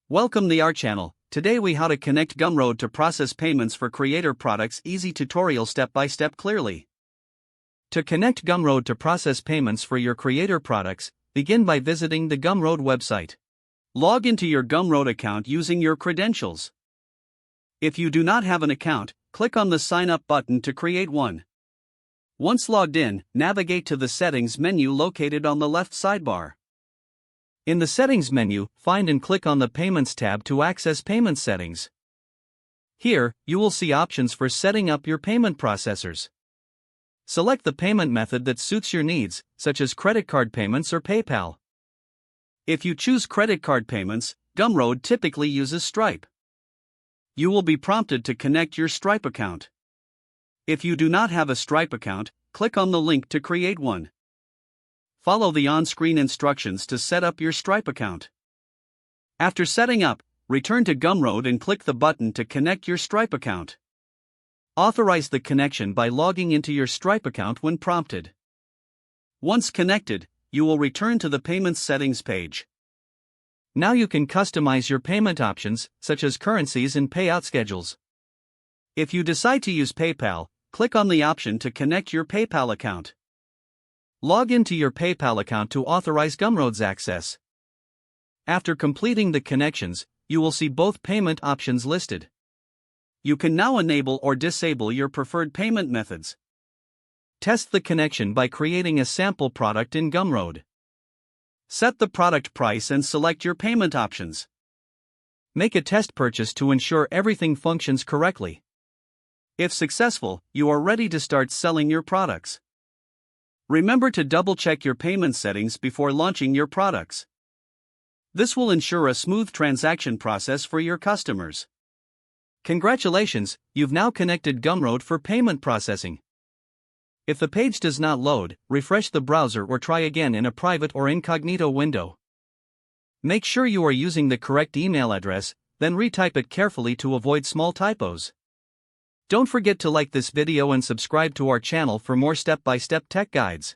Welcome to our channel. Today we how to connect Gumroad to process payments for creator products. Easy tutorial step by step clearly. To connect Gumroad to process payments for your creator products, begin by visiting the Gumroad website. Log into your Gumroad account using your credentials. If you do not have an account, click on the sign up button to create one. Once logged in, navigate to the settings menu located on the left sidebar. In the Settings menu, find and click on the Payments tab to access payment settings. Here, you will see options for setting up your payment processors. Select the payment method that suits your needs, such as credit card payments or PayPal. If you choose credit card payments, Gumroad typically uses Stripe. You will be prompted to connect your Stripe account. If you do not have a Stripe account, click on the link to create one. Follow the on-screen instructions to set up your Stripe account. After setting up, return to Gumroad and click the button to connect your Stripe account. Authorize the connection by logging into your Stripe account when prompted. Once connected, you will return to the Payments Settings page. Now you can customize your payment options, such as currencies and payout schedules. If you decide to use PayPal, click on the option to connect your PayPal account. Log into your PayPal account to authorize Gumroad's access. After completing the connections, you will see both payment options listed. You can now enable or disable your preferred payment methods. Test the connection by creating a sample product in Gumroad. Set the product price and select your payment options. Make a test purchase to ensure everything functions correctly. If successful, you are ready to start selling your products. Remember to double-check your payment settings before launching your products. This will ensure a smooth transaction process for your customers. Congratulations, you've now connected Gumroad for payment processing. If the page does not load, refresh the browser or try again in a private or incognito window. Make sure you are using the correct email address, then retype it carefully to avoid small typos. Don't forget to like this video and subscribe to our channel for more step-by-step tech guides.